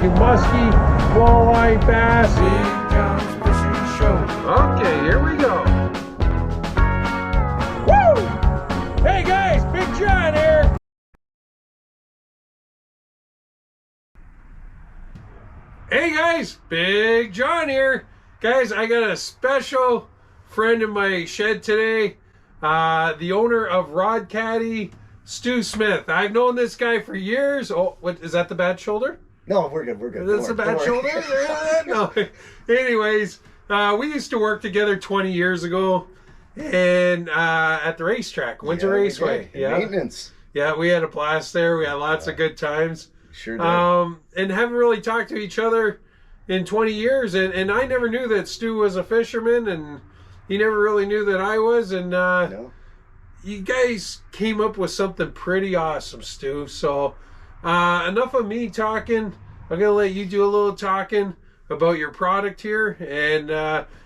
to musky, walleye, bass. Big John's Fishing Show. Okay, here we go. Woo! Hey guys, Big John here. Hey guys, Big John here. Guys, I got a special friend in my shed today. The owner of Rod Caddy, Stu Smith. I've known this guy for years. Oh, what is that? The bad shoulder? No, we're good. We're good. That's a bad shoulder? No. Anyways, we used to work together 20 years ago, and at the racetrack, Winter Raceway. Yeah, maintenance. Yeah, we had a blast there. We had lots of good times. Sure did. And haven't really talked to each other in 20 years, and I never knew that Stu was a fisherman, and he never really knew that I was, and No. you guys came up with something pretty awesome, Stu. So enough of me talking. I'm gonna let you do a little talking about your product here, and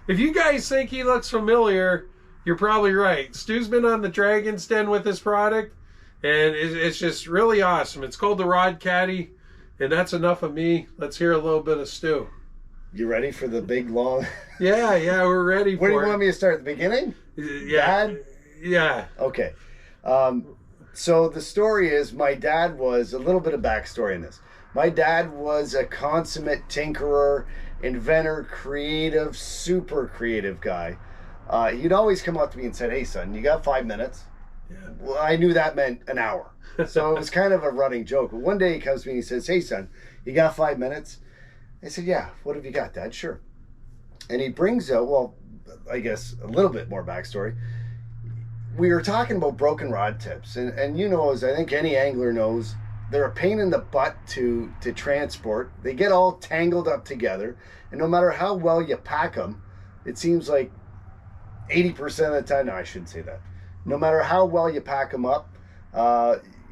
if you guys think he looks familiar, you're probably right. Stu's been on the Dragon's Den with his product, and it's just really awesome. It's called the Rod Caddy, and that's enough of me. Let's hear a little bit of Stu. You ready for the big long? Yeah, we're ready for Where it. do you want me to start? At the beginning? Yeah. Dad? Yeah. Okay. So the story is my dad was, a little bit of backstory in this. My dad was a consummate tinkerer, inventor, creative, super creative guy. He'd always come up to me and said, "Hey son, you got 5 minutes?" Yeah. Well, I knew that meant an hour. So it was kind of a running joke. But one day he comes to me and he says, "Hey son, you got 5 minutes?" I said, "Yeah, what have you got, Dad?" "Sure." And he brings out, well, I guess a little bit more backstory. We were talking about broken rod tips, and you know, as I think any angler knows, they're a pain in the butt to transport. They get all tangled up together, and no matter how well you pack them, it seems like 80% of the time, no, I shouldn't say that. No matter how well you pack them up,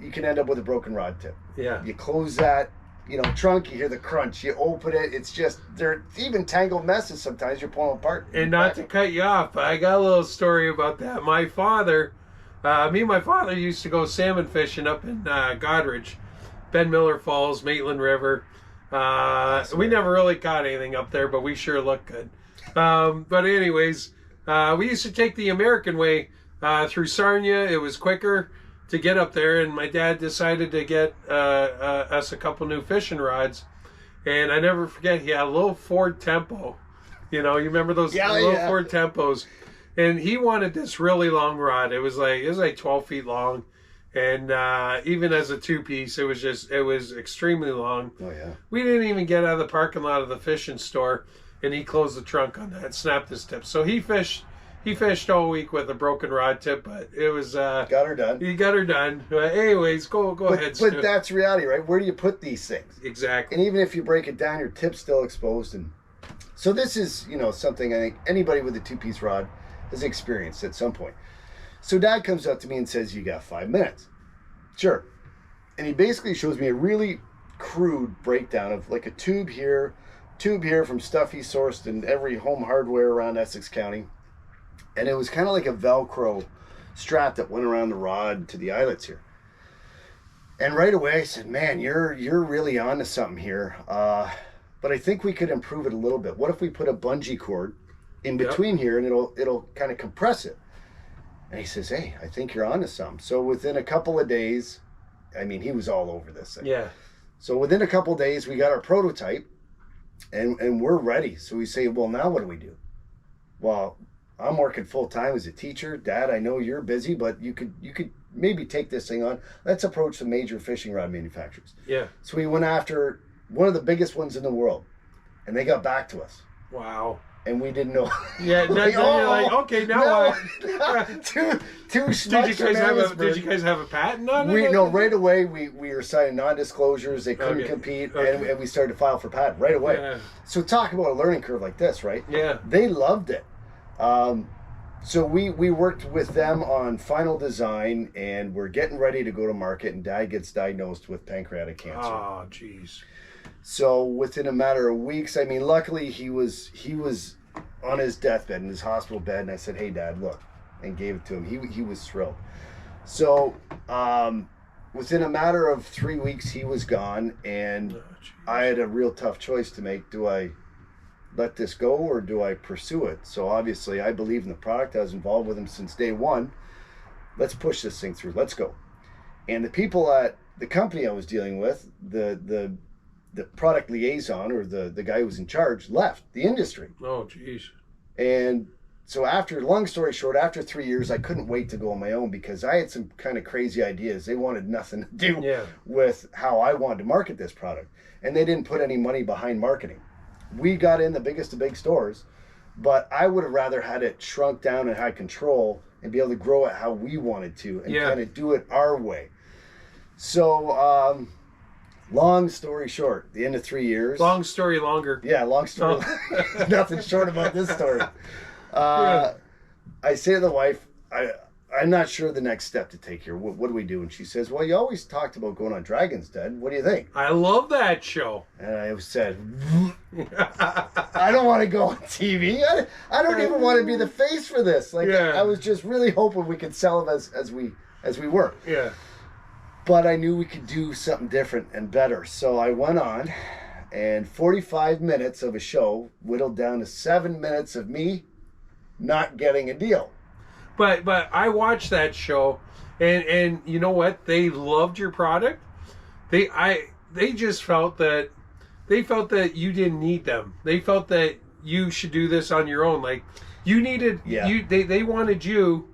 you can end up with a broken rod tip. Yeah. You close that, trunk, you hear the crunch. You open it, it's just, they're even tangled messes sometimes. You're pulling apart. And not to cut you off, but I got a little story about that. My father, me and my father used to go salmon fishing up in Godrich, Ben Miller Falls, Maitland River. We never really caught anything up there, but we sure looked good. But anyways, we used to take the American way through Sarnia. It was quicker to get up there, and my dad decided to get us a couple new fishing rods, and I never forget, he had a little Ford Tempo. You remember those little Ford Tempos, and he wanted this really long rod. It was like 12 feet long, and even as a two-piece, it was extremely long. Oh yeah. We didn't even get out of the parking lot of the fishing store, and he closed the trunk on that, snapped his tip. So he fished all week with a broken rod tip, but it was Got her done. he got her done. But anyways, go ahead, Stu. But that's reality, right? Where do you put these things? Exactly. And even if you break it down, your tip's still exposed. And so this is, something I think anybody with a two-piece rod has experienced at some point. So Dad comes up to me and says, "You got 5 minutes?" Sure. And he basically shows me a really crude breakdown of like a tube here from stuff he sourced in every home hardware around Essex County. And it was kind of like a Velcro strap that went around the rod to the eyelets here. And right away I said, "Man, you're really onto something here. But I think we could improve it a little bit. What if we put a bungee cord in between here, and it'll kind of compress it?" And he says, "Hey, I think you're onto something." So within a couple of days, I mean, he was all over this thing. Yeah. So within a couple of days, we got our prototype, and we're ready. So we say, "Well, now what do we do?" "Well, I'm working full time as a teacher. Dad, I know you're busy, but you could maybe take this thing on. Let's approach the major fishing rod manufacturers." Yeah. So we went after one of the biggest ones in the world, and they got back to us, Wow. and we didn't know. Yeah. Then you're like, okay, now what? Two Did you guys have a patent on it? No, right away we were signing non-disclosures. They couldn't compete, and we started to file for patent right away. Yeah. So talk about a learning curve like this, right? Yeah. They loved it. So we worked with them on final design, and we're getting ready to go to market, and Dad gets diagnosed with pancreatic cancer. Oh, jeez. So within a matter of weeks, I mean, luckily he was on his deathbed, in his hospital bed, and I said, "Hey Dad, look," and gave it to him. He was thrilled. So within a matter of 3 weeks, he was gone, and I had a real tough choice to make. Do I let this go or do I pursue it? So obviously, I believe in the product. I was involved with him since day one. Let's push this thing through. Let's go. And the people at the company I was dealing with, the product liaison, or the guy who was in charge, left the industry. Oh, jeez. And so long story short, after 3 years, I couldn't wait to go on my own because I had some kind of crazy ideas. They wanted nothing to do with how I wanted to market this product. And they didn't put any money behind marketing. We got in the biggest of big stores, but I would have rather had it shrunk down and had control and be able to grow it how we wanted to and kind of do it our way. So, long story short, the end of 3 years. Long story longer. Yeah, long story. Nothing short about this story. I say to the wife, I'm not sure the next step to take here. What do we do? And she says, well, you always talked about going on Dragon's Den. What do you think? I love that show. And I said, I don't want to go on TV. I don't even want to be the face for this. I was just really hoping we could sell them as we were. Yeah. But I knew we could do something different and better. So I went on, and 45 minutes of a show whittled down to 7 minutes of me not getting a deal. But I watched that show, and you know what? They loved your product. They just felt that you didn't need them. They felt that you should do this on your own. Like you needed they wanted you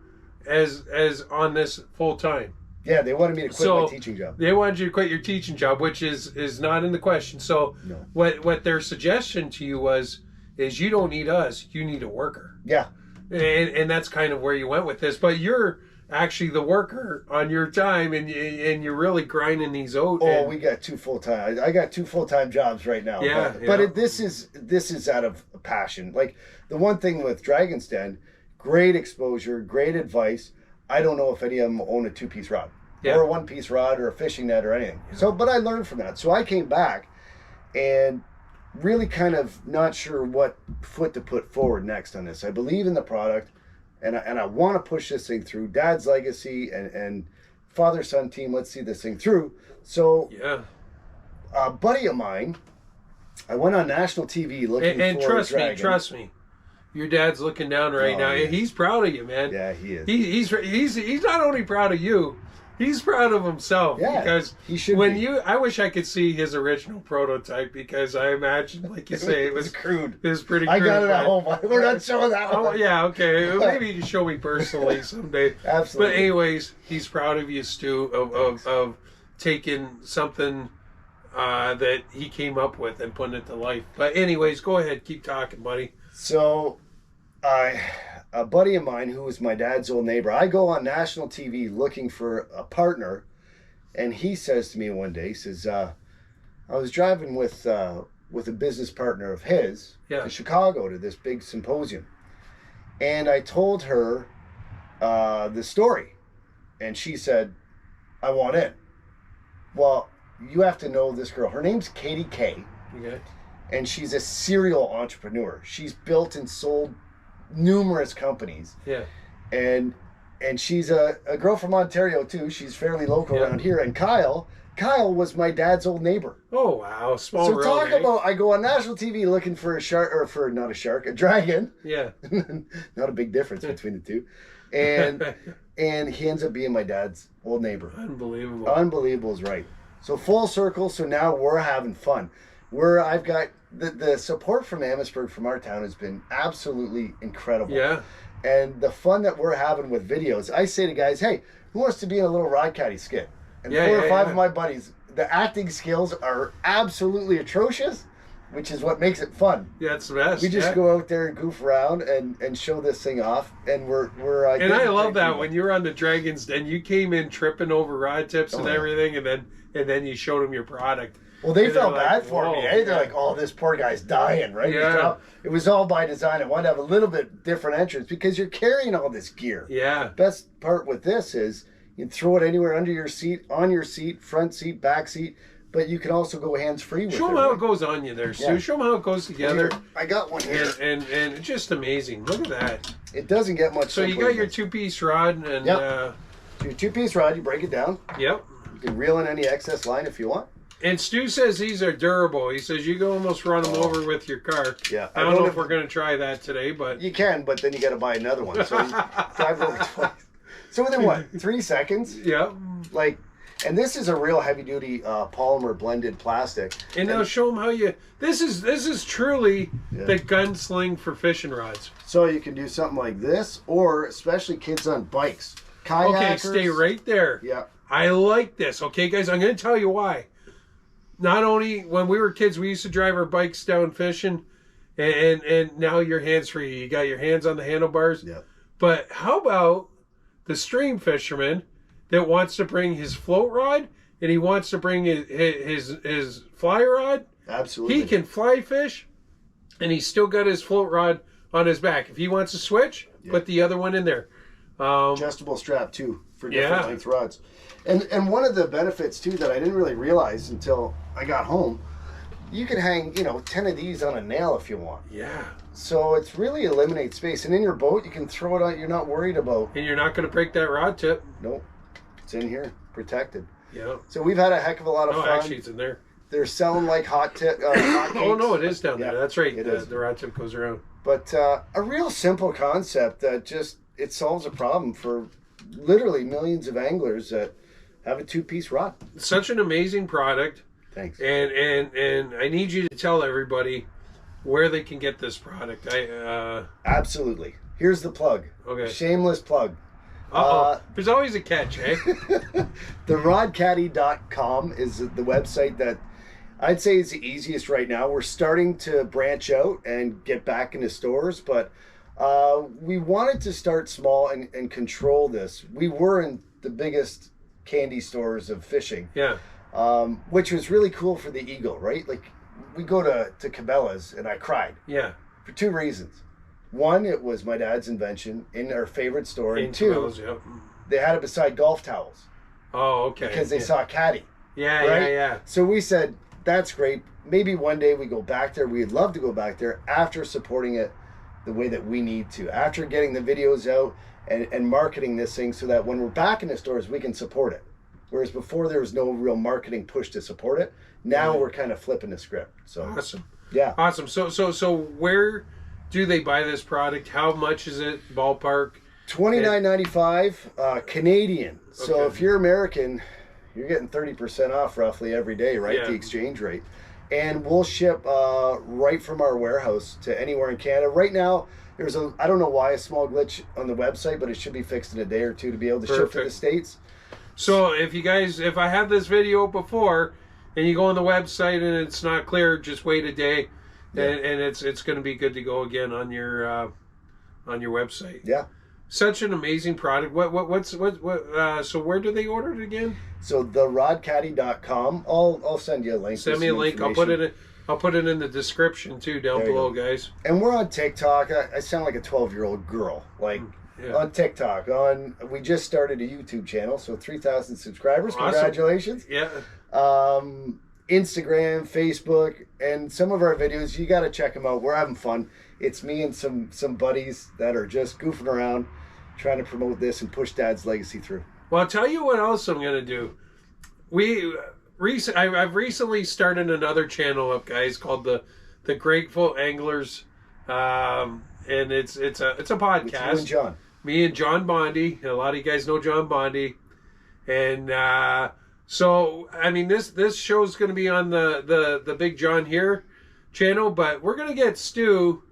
as on this full time. Yeah, they wanted me to quit my teaching job. They wanted you to quit your teaching job, which is not in the question. So no. What their suggestion to you is you don't need us, you need a worker. Yeah. And that's kind of where you went with this. But you're actually the worker on your time, and you're really grinding these out. Oh, we got 2 full-time. I got 2 full-time jobs right now. Yeah. But this is out of passion. Like the one thing with Dragon's Den, great exposure, great advice. I don't know if any of them own a 2-piece rod or a 1-piece rod or a fishing net or anything. Yeah. So, but I learned from that. So I came back and really kind of not sure what foot to put forward next on this. I believe in the product, and I want to push this thing through. Dad's legacy and father-son team, let's see this thing through. So a buddy of mine, I went on national TV looking and for trust me, your dad's looking down right now. Yeah. He's proud of you, man. Yeah, he is. He's not only proud of you, he's proud of himself. Yeah, because he should be. I wish I could see his original prototype, because I imagine, like you say, it was crude. It was pretty crude. I got it at home. We're not showing that one. Oh, yeah, okay. Maybe you can show me personally someday. Absolutely. But anyways, he's proud of you, Stu, of taking something that he came up with and putting it to life. But anyways, go ahead. Keep talking, buddy. So, a buddy of mine who was my dad's old neighbor, I go on national TV looking for a partner, and he says to me one day, he says, I was driving with a business partner of his to Chicago to this big symposium, and I told her the story, and she said, I want in. Well, you have to know this girl. Her name's Katie K. Okay. And she's a serial entrepreneur. She's built and sold numerous companies. Yeah. And she's a girl from Ontario too. She's fairly local around here. And Kyle was my dad's old neighbor. Oh wow, small world. So world, talk about, I go on national TV looking for a dragon. Yeah. Not a big difference between the two. And he ends up being my dad's old neighbor. Unbelievable. Unbelievable is right. So full circle. So now we're having fun. I've got the support from Amherstburg, from our town, has been absolutely incredible. Yeah. And the fun that we're having with videos, I say to guys, hey, who wants to be in a little Rod Caddy skit? And 4 or 5 of my buddies, the acting skills are absolutely atrocious, which is what makes it fun. Yeah, it's the best. We just go out there and goof around and show this thing off, and we're and I love that when you were on the Dragon's Den, you came in tripping over rod tips and everything, and then you showed them your product. Well, they felt bad for me. Hey, they're like, "Oh, this poor guy's dying," right? Yeah. It was all by design. I wanted to have a little bit different entrance because you're carrying all this gear. Yeah. Best part with this is you can throw it anywhere under your seat, on your seat, front seat, back seat, but you can also go hands-free with it. Show them how it goes on you there, Stu. Yeah. Show them how it goes together. I got one here. And it's just amazing. Look at that. It doesn't get much. So you got your 2-piece rod and... Yep. Your 2-piece rod, you break it down. Yep. You You can reel in any excess line if you want. And Stu says these are durable. He says you can almost run them over with your car. Yeah. I don't know if we're going to try that today, but... You can, but then you got to buy another one. So you drive over twice. So within what, 3 seconds? Yeah. Like, and this is a real heavy-duty polymer blended plastic. And now show them how you... This is truly the gunsling for fishing rods. So you can do something like this, or especially kids on bikes. Kayakers. Okay, stay right there. Yeah. I like this. Okay, guys, I'm going to tell you why. Not only when we were kids, we used to drive our bikes down fishing, and now you're hands-free. You got your hands on the handlebars. Yeah. But how about the stream fisherman that wants to bring his float rod and he wants to bring his fly rod? Absolutely. He can fly fish, and he's still got his float rod on his back. If he wants to switch, put the other one in there. Adjustable strap too for different length rods. And one of the benefits too that I didn't really realize until I got home, you can hang 10 of these on a nail if you want. Yeah. So it's really eliminates space. And in your boat, you can throw it out. You're not worried about. And you're not going to break that rod tip. Nope. It's in here, protected. Yeah. So we've had a heck of a lot of fun. Actually, it's in there. They're selling like hot Oh no, it is down there. Yeah, That's right. it is. The rod tip goes around. But a real simple concept that just it solves a problem for literally millions of anglers that have a 2-piece rod. Such an amazing product. Thanks. And I need you to tell everybody where they can get this product. Absolutely. Here's the plug. Okay. Shameless plug. There's always a catch, eh? The rodcaddy.com is the website that I'd say is the easiest right now. We're starting to branch out and get back into stores, but we wanted to start small and control this. We were in the biggest candy stores of fishing. Yeah. Which was really cool for the Eagle, right? Like, we go to Cabela's and I cried. Yeah. For 2 reasons. One, it was my dad's invention in our favorite store. In And 2, Cabela's, yeah. they had it beside golf towels. Oh, okay. Because they saw Caddy. Yeah, right? yeah. So we said, that's great. Maybe one day we go back there. We'd love to go back there after supporting it the way that we need to. After getting the videos out and marketing this thing so that when we're back in the stores, we can support it. Whereas before there was no real marketing push to support it. Now we're kind of flipping the script. So awesome. Yeah. Awesome. So where do they buy this product? How much is it? Ballpark? $29.95 Canadian. So Okay. if you're American, you're getting 30% off roughly every day, right? Yeah. The exchange rate. And we'll ship right from our warehouse to anywhere in Canada. Right now, there's I don't know why, a small glitch on the website, but it should be fixed in a day or two to be able to ship to the States. So if I had this video before and you go on the website and it's not clear, just wait a day and it's going to be good to go again on your website. Yeah. Such an amazing product. So where do they order it again? So therodcaddy.com. I'll send you a link. Send me a link. I'll put it in the description too down below, guys. And we're on TikTok. I sound like a 12-year-old girl. Like on TikTok. We just started a YouTube channel, so 3,000 subscribers. Awesome. Congratulations. Yeah. Instagram, Facebook, and some of our videos, you got to check them out. We're having fun. It's me and some buddies that are just goofing around, trying to promote this and push Dad's legacy through. Well, I'll tell you what else I'm going to do. I've recently started another channel up, guys, called the Grateful Anglers, and it's a podcast. With you and John. Me and John Bondi. A lot of you guys know John Bondi, and so I mean this show's going to be on the Big John Here channel, but we're going to get Stu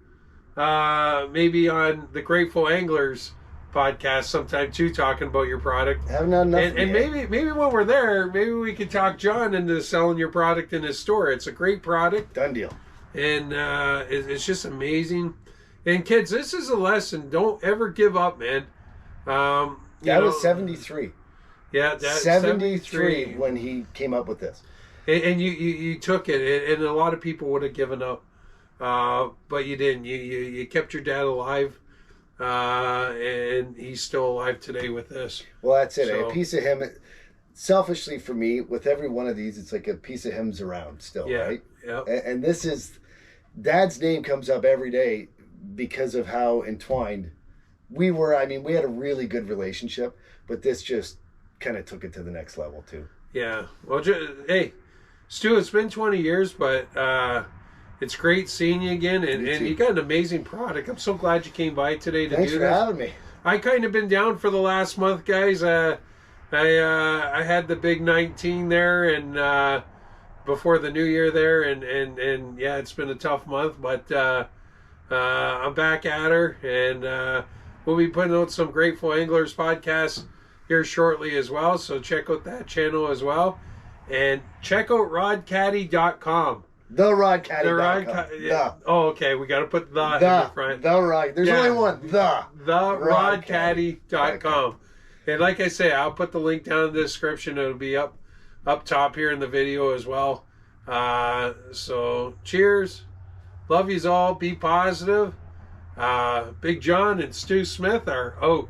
maybe on the Grateful Anglers podcast sometime too, talking about your product. Haven't had enough. And maybe when we're there, maybe we could talk John into selling your product in his store. It's a great product. Done deal. And it's just amazing. And kids, this is a lesson. Don't ever give up, man. That was 73. Yeah, 73 when he came up with this. And you took it, and a lot of people would have given up, but you didn't. You kept your dad alive, and he's still alive today with this. Well, that's it. So, a piece of him. Selfishly for me, with every one of these, it's like a piece of him's around still, right? Yeah. And this is Dad's name comes up every day because of how entwined we were. I mean, we had a really good relationship, but this just kind of took it to the next level too. Yeah. Well, hey, Stu, it's been 20 years, but it's great seeing you again, and you got an amazing product. I'm so glad you came by today to Thanks do for this. having me. I kind of been down for the last month, guys. I had the big 19 there, and before the new year there, and yeah, it's been a tough month, but I'm back at her, and we'll be putting out some Grateful Anglers podcasts here shortly as well, so check out that channel as well, and check out rodcaddy.com. The Rod Caddy. Oh, okay. We got to put the in the front. The Rod. There's only one. The rodcaddy.com. And like I say, I'll put the link down in the description. It'll be up top here in the video as well. So cheers. Love yous all. Be positive. Big John and Stu Smith are out.